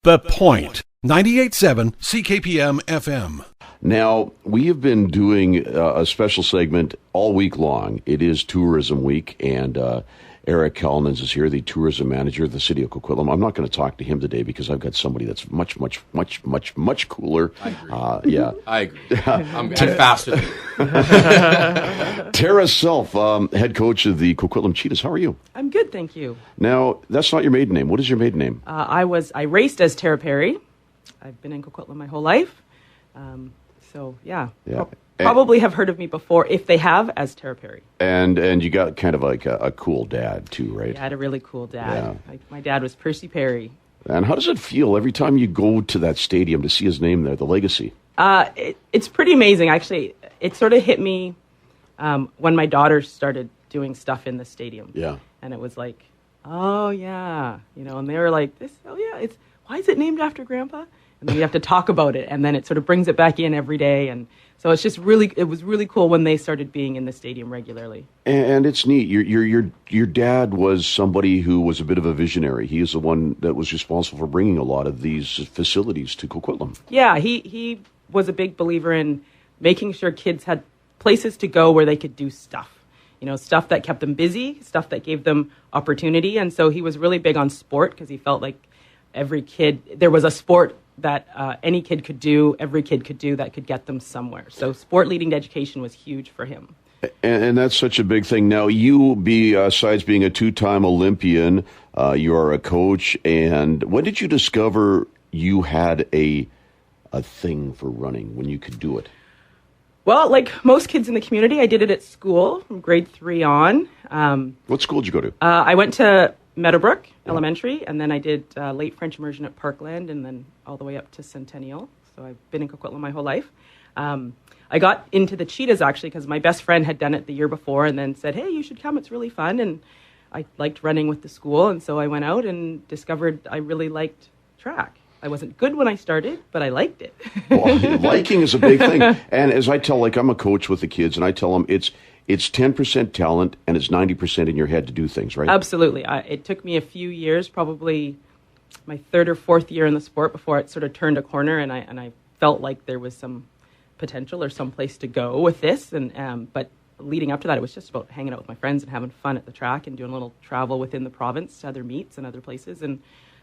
The Point, 98.7 CKPM FM. Now, we have been doing a special segment all week long. It is Tourism Week, and Eric Kalnins is here, the tourism manager of the city of Coquitlam. I'm not going to talk to him today because I've got somebody that's much cooler. I agree. Yeah. I agree. I'm faster than you. Tara Self, head coach of the Coquitlam Cheetahs. How are you? I'm good, thank you. Now, that's not your maiden name. What is your maiden name? I raced as Tara Perry. I've been in Coquitlam my whole life. Probably have heard of me before, if they have, as Tara Perry. And you got kind of like a cool dad, too, right? Yeah, I had a really cool dad. Yeah. My dad was Percy Perry. And how does it feel every time you go to that stadium to see his name there, the legacy? It's pretty amazing. Actually, it sort of hit me when my daughter started doing stuff in the stadium. Yeah. And it was like, oh, yeah. And they were like, why is it named after Grandpa? And then you have to talk about it, and then it sort of brings it back in every day. And so it was really cool when they started being in the stadium regularly. And it's neat. Your dad was somebody who was a bit of a visionary. He is the one that was responsible for bringing a lot of these facilities to Coquitlam. Yeah, he was a big believer in making sure kids had places to go where they could do stuff. Stuff that kept them busy, stuff that gave them opportunity. And so he was really big on sport because he felt like there was a sport that any kid could do, every kid could do that could get them somewhere. So sport leading to education was huge for him. And that's such a big thing. Now, you, besides being a two-time Olympian, you are a coach. And when did you discover you had a thing for running, when you could do it? Well, like most kids in the community, I did it at school from grade 3 on. What school did you go to? I went to Meadowbrook Elementary, and then I did late French immersion at Parkland, and then all the way up to Centennial. So I've been in Coquitlam my whole life. I got into the Cheetahs, actually, because my best friend had done it the year before and then said, hey, you should come, it's really fun. And I liked running with the school, and so I went out and discovered I really liked track. I wasn't good when I started, but I liked it. Well, liking is a big thing. And as I tell, I'm a coach with the kids, and I tell them it's 10% talent and it's 90% in your head to do things, right? Absolutely. It took me a few years, probably my 3rd or 4th year in the sport, before it sort of turned a corner, and I felt like there was some potential or some place to go with this. But leading up to that, it was just about hanging out with my friends and having fun at the track and doing a little travel within the province to other meets and other places, and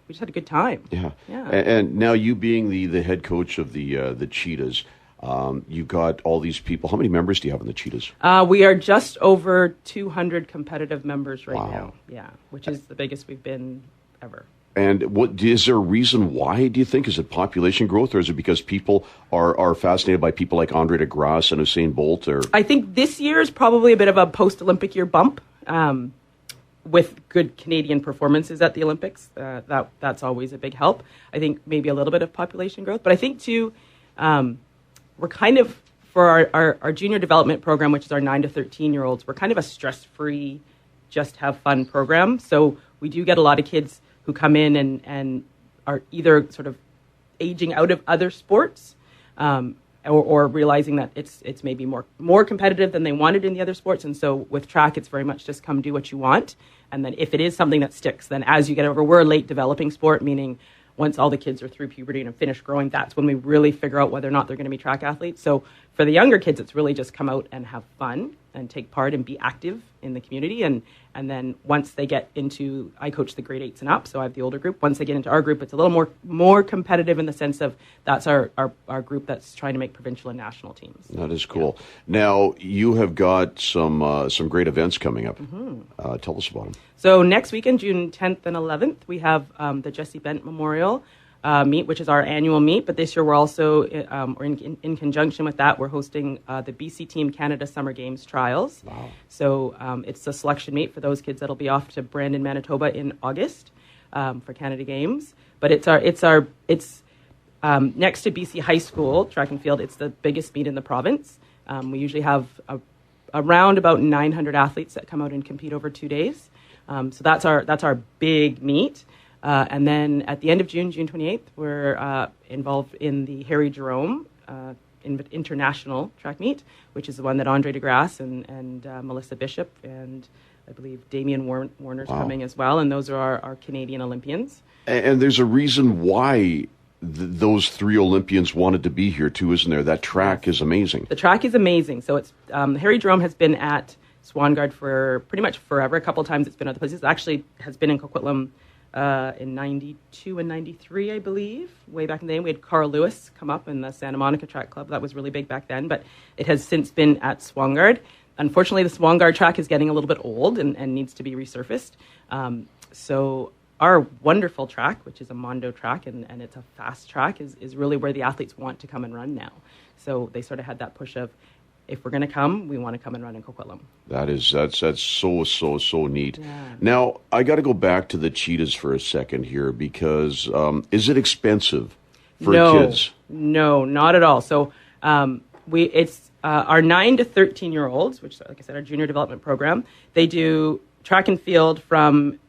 we just had a good time. Yeah. And now, you being the head coach of the Cheetahs, you've got all these people. How many members do you have in the Cheetahs? We are just over 200 competitive members right Wow. now. Yeah, which is the biggest we've been ever. And is there a reason why, do you think? Is it population growth, or is it because people are fascinated by people like Andre de Grasse and Usain Bolt? Or I think this year is probably a bit of a post-Olympic year bump. With good Canadian performances at the Olympics, that's always a big help. I think maybe a little bit of population growth, but I think too, we're kind of, for our junior development program, which is our 9 to 13-year-olds, we're kind of a stress-free, just have fun program. So we do get a lot of kids who come in and are either sort of aging out of other sports, or realizing that it's maybe more competitive than they wanted in the other sports. And so with track, it's very much just come do what you want. And then if it is something that sticks, then as you get over, we're a late developing sport, meaning once all the kids are through puberty and have finished growing, that's when we really figure out whether or not they're going to be track athletes. So for the younger kids, it's really just come out and have fun and take part and be active in the community. And then once they get into, I coach the grade 8s and up, so I have the older group. Once they get into our group, it's a little more competitive in the sense of that's our group that's trying to make provincial and national teams. That is cool. Yeah. Now, you have got some great events coming up. Mm-hmm. Tell us about them. So next weekend, June 10th and 11th, we have the Jesse Bent Memorial meet, which is our annual meet. But this year we're also, in conjunction with that, we're hosting the BC Team Canada Summer Games Trials. Wow. So it's a selection meet for those kids that'll be off to Brandon, Manitoba in August for Canada Games. But it's next to BC High School track and field. It's the biggest meet in the province. We usually have around about 900 athletes that come out and compete over 2 days. So that's our big meet. And then at the end of June, June 28th, we're involved in the Harry Jerome international track meet, which is the one that Andre de Grasse and Melissa Bishop and I believe Damien Warner's coming as well, and those are our Canadian Olympians. And there's a reason why those 3 Olympians wanted to be here too, isn't there? That track is amazing. The track is amazing. So it's Harry Jerome has been at Swangard for pretty much forever. A couple of times it's been other places. It actually has been in Coquitlam in 92 and 93, I believe. Way back in the day, we had Carl Lewis come up in the Santa Monica Track Club. That was really big back then, but it has since been at Swangard. Unfortunately, the Swangard track is getting a little bit old and needs to be resurfaced. So our wonderful track, which is a Mondo track, and it's a fast track, is really where the athletes want to come and run now. So they sort of had that push of, if we're going to come, we want to come and run in Coquitlam. That's so neat. Yeah. Now, I got to go back to the Cheetahs for a second here, because is it expensive for kids? No, not at all. So it's our 9 to 13-year-olds, which, like I said, our junior development program, they do track and field from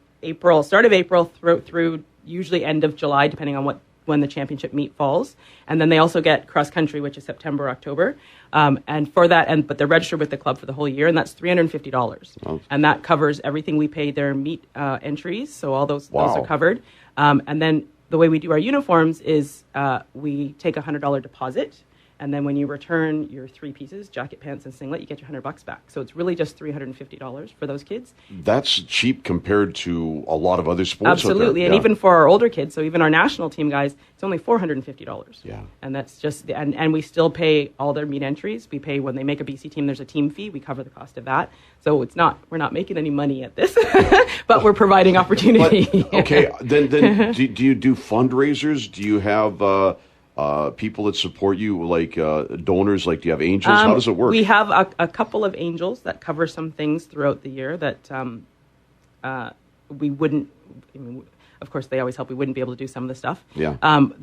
start of April through usually end of July, depending on when the championship meet falls. And then they also get cross country, which is September, October. And for that, but they're registered with the club for the whole year, and that's $350. Oh. And that covers everything. We pay their meet entries, so all those are covered. And then the way we do our uniforms is we take a $100 deposit. And then when you return your 3 pieces, jacket, pants, and singlet, you get your $100 back. So it's really just $350 for those kids. That's cheap compared to a lot of other sports. Absolutely, and even for our older kids, so even our national team guys, it's only $450. Yeah, and that's just and we still pay all their meet entries. We pay when they make a BC team. There's a team fee. We cover the cost of that. So we're not making any money at this, but we're providing opportunity. But, okay, then do you do fundraisers? Do you have people that support you, like donors? Like, do you have angels? How does it work? We have a couple of angels that cover some things throughout the year that we wouldn't. Of course, they always help. We wouldn't be able to do some of the stuff. Yeah.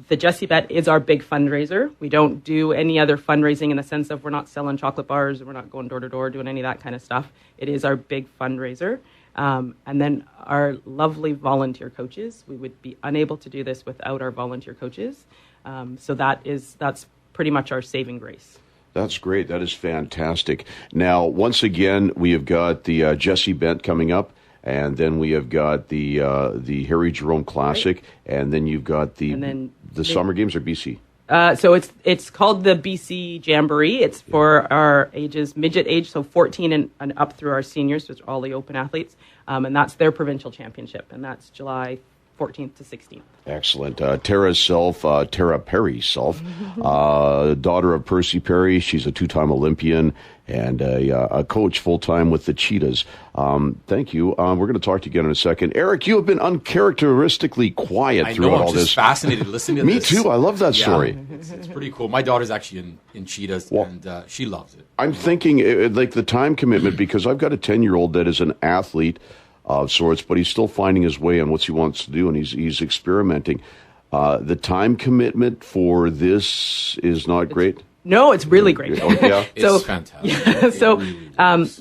The Jessie Bet is our big fundraiser. We don't do any other fundraising in the sense of we're not selling chocolate bars, we're not going door to door doing any of that kind of stuff. It is our big fundraiser. And then our lovely volunteer coaches. We would be unable to do this without our volunteer coaches. So that's pretty much our saving grace. That's great. That is fantastic. Now, once again, we have got the Jessie Bent coming up, and then we have got the Harry Jerome Classic, right. And then you've got the Summer Games or BC. So it's called the BC Jamboree. It's for our ages, midget age, so 14 and up through our seniors, so it's all the open athletes, and that's their provincial championship, and that's July 14th to 16th. Excellent. Tara Perry's self, daughter of Percy Perry. She's a 2-time Olympian and a coach full-time with the Cheetahs. Thank you. We're going to talk to you again in a second. Eric, you have been uncharacteristically quiet throughout all this. I'm just fascinated listening to Me this. Me too. I love that story. It's pretty cool. My daughter's actually in Cheetahs, and she loves it. I'm thinking, like, the time commitment, because I've got a 10-year-old that is an athlete of sorts, but he's still finding his way on what he wants to do, and he's experimenting. The time commitment for this is not great. No, it's really great. Oh, yeah, it's fantastic. Yeah, so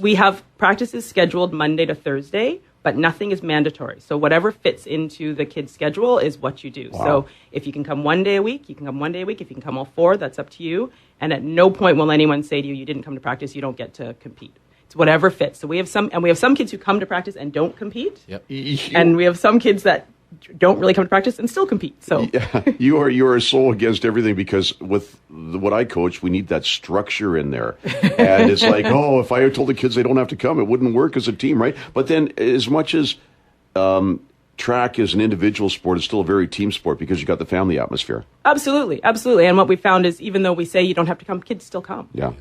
we have practices scheduled Monday to Thursday, but nothing is mandatory. So whatever fits into the kid's schedule is what you do. Wow. So if you can come 1 day a week, you can come 1 day a week. If you can come all 4, that's up to you. And at no point will anyone say to you, you didn't come to practice, you don't get to compete. Whatever fits. So we have some kids who come to practice and don't compete. Yep. And we have some kids that don't really come to practice and still compete. So you are so against everything, because with what I coach, we need that structure in there. And it's like, if I told the kids they don't have to come, it wouldn't work as a team, right? But then, as much as track is an individual sport, it's still a very team sport, because you got the family atmosphere. Absolutely. And what we found is, even though we say you don't have to come, kids still come. Yeah.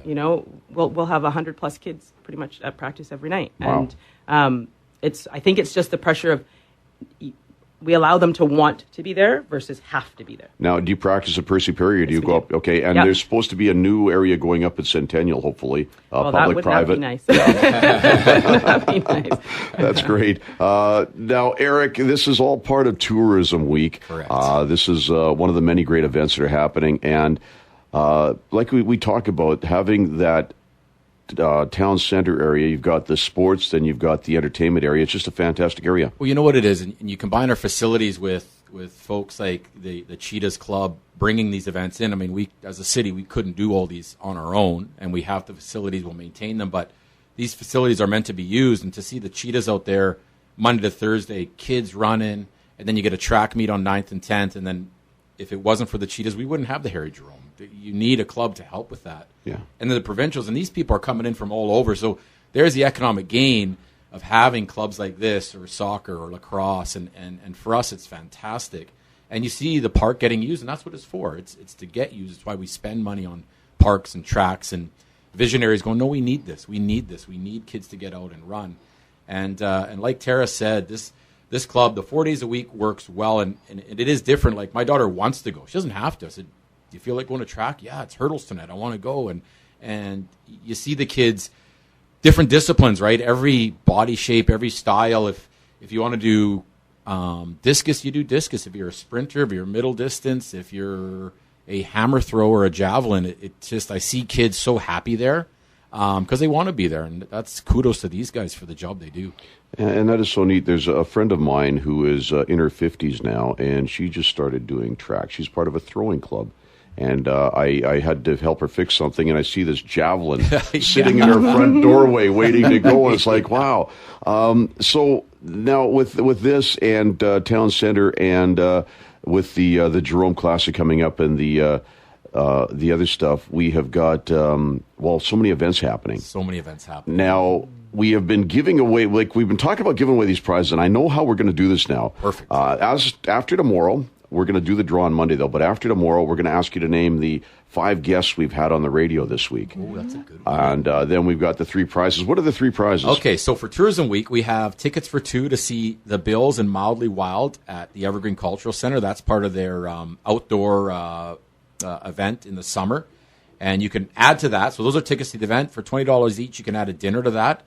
We'll have 100+ kids pretty much at practice every night. Wow. And I think it's just the pressure of, we allow them to want to be there versus have to be there. Now, do you practice at Percy Perry, or do you go up? Okay, and there's supposed to be a new area going up at Centennial, hopefully. Public-private. That'd be nice. That'd be nice. That's great. Now, Eric, this is all part of Tourism Week. Correct. This is one of the many great events that are happening. And like we talk about, having that town center area, you've got the sports, then you've got the entertainment area. It's just a fantastic area. Well, you know what it is, and you combine our facilities with folks like the Cheetahs Club bringing these events in. I mean, we as a city, we couldn't do all these on our own, and we have the facilities, we'll maintain them, but these facilities are meant to be used, and to see the Cheetahs out there Monday to Thursday, kids running, and then you get a track meet on 9th and 10th, and then if it wasn't for the Cheetahs, we wouldn't have the Harry Jerome. You need a club to help with that. Yeah. And then the provincials, and these people are coming in from all over, so there's the economic gain of having clubs like this, or soccer, or lacrosse, and for us, it's fantastic. And you see the park getting used, and that's what it's for. It's to get used. It's why we spend money on parks and tracks, and visionaries going, no, we need this. We need this. We need kids to get out and run. And like Tara said, this club, the 4 days a week works well, and it is different. Like, my daughter wants to go. She doesn't have to. I said, do you feel like going to track? Yeah, it's hurdles tonight. I want to go. And you see the kids, different disciplines, right? Every body shape, every style. If you want to do discus, you do discus. If you're a sprinter, if you're middle distance, if you're a hammer thrower or a javelin, it just, I see kids so happy there because they want to be there. And that's kudos to these guys for the job they do. And that is so neat. There's a friend of mine who is in her 50s now, and she just started doing track. She's part of a throwing club. And I had to help her fix something, and I see this javelin sitting in her front doorway waiting to go, and it's like, wow. So now with this and Town Center and with the Jerome Classic coming up and the other stuff, we have got, so many events happening. So many events happening. Now, we have been giving away, like we've been talking about giving away these prizes, and I know how we're going to do this now. Perfect. After tomorrow, we're going to do the draw on Monday, though, but after tomorrow, we're going to ask you to name the 5 guests we've had on the radio this week. Oh, that's a good one. And then we've got the 3 prizes. What are the 3 prizes? Okay, so for Tourism Week, we have tickets for 2 to see the Bills and Mildly Wild at the Evergreen Cultural Center. That's part of their outdoor event in the summer. And you can add to that. So those are tickets to the event. For $20 each, you can add a dinner to that.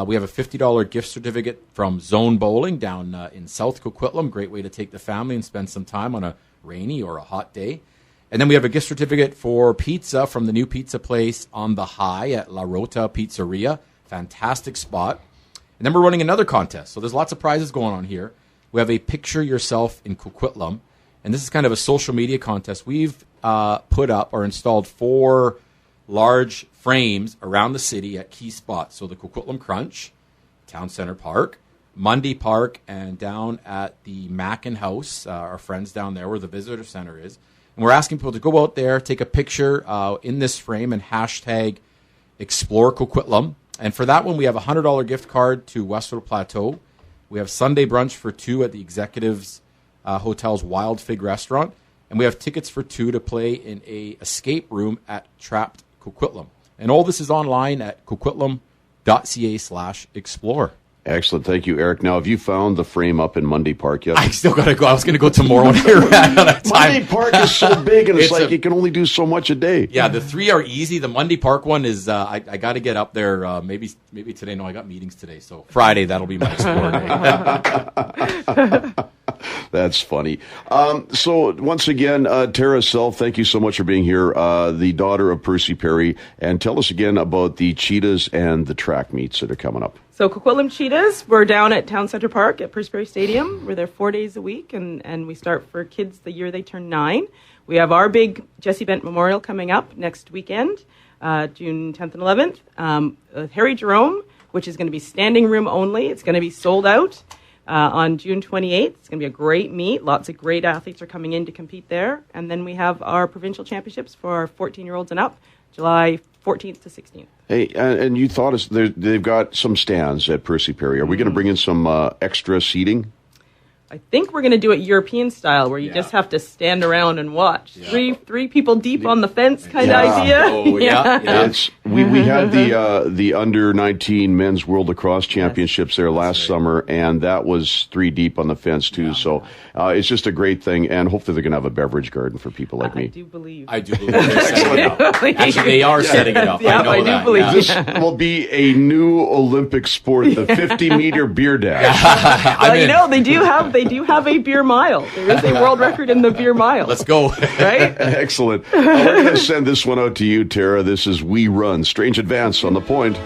We have a $50 gift certificate from Zone Bowling down in South Coquitlam. Great way to take the family and spend some time on a rainy or a hot day. And then we have a gift certificate for pizza from the new pizza place on the High at La Rota Pizzeria. Fantastic spot. And then we're running another contest. So there's lots of prizes going on here. We have a Picture Yourself in Coquitlam. And this is kind of a social media contest. We've put up or installed 4 large frames around the city at key spots. So the Coquitlam Crunch, Town Center Park, Mundy Park, and down at the Mackin House, our friends down there where the visitor center is. And we're asking people to go out there, take a picture in this frame and hashtag Explore Coquitlam. And for that one, we have a $100 gift card to Westwood Plateau. We have Sunday brunch for 2 at the Executives Hotel's Wild Fig Restaurant. And we have tickets for 2 to play in a escape room at Trapped Coquitlam. And all this is online at coquitlam.ca/explore. Excellent. Thank you, Eric. Now, have you found the frame up in Mundy Park yet? I still got to go. I was going to go tomorrow when I ran out of time. Mundy Park is so big, and it's like you can only do so much a day. Yeah, the 3 are easy. The Mundy Park one is, I got to get up there maybe today. No, I got meetings today. So Friday, that'll be my explore day. That's funny. So once again, Tara Self, thank you so much for being here, the daughter of Percy Perry. And tell us again about the Cheetahs and the track meets that are coming up. So Coquitlam Cheetahs, we're down at Town Center Park at Percy Perry Stadium. We're there 4 days a week, and we start for kids the year they turn 9. We have our big Jesse Bent Memorial coming up next weekend, June 10th and 11th. Harry Jerome, which is going to be standing room only. It's going to be sold out. On June 28th. It's going to be a great meet. Lots of great athletes are coming in to compete there. And then we have our provincial championships for our 14-year-olds and up, July 14th to 16th. Hey, and you thought they've got some stands at Percy Perry. Are we going to bring in some extra seating? I think we're going to do it European style, where you just have to stand around and watch. Yeah. Three people deep on the fence kind of idea. Oh, yeah. We had the under-19 men's World Lacrosse Championships there last summer, and that was 3 deep on the fence too. Yeah. So it's just a great thing, and hopefully they're going to have a beverage garden for people like me. I do believe they're setting it up. Actually, they are setting it up. Yeah, I do believe this will be a new Olympic sport, the 50-meter beer dash. Well, they do have a beer mile. There is a world record in the beer mile. Let's go. Right? Excellent. We're going to send this one out to you, Tara. This is We Run. Strange Advance on The Point.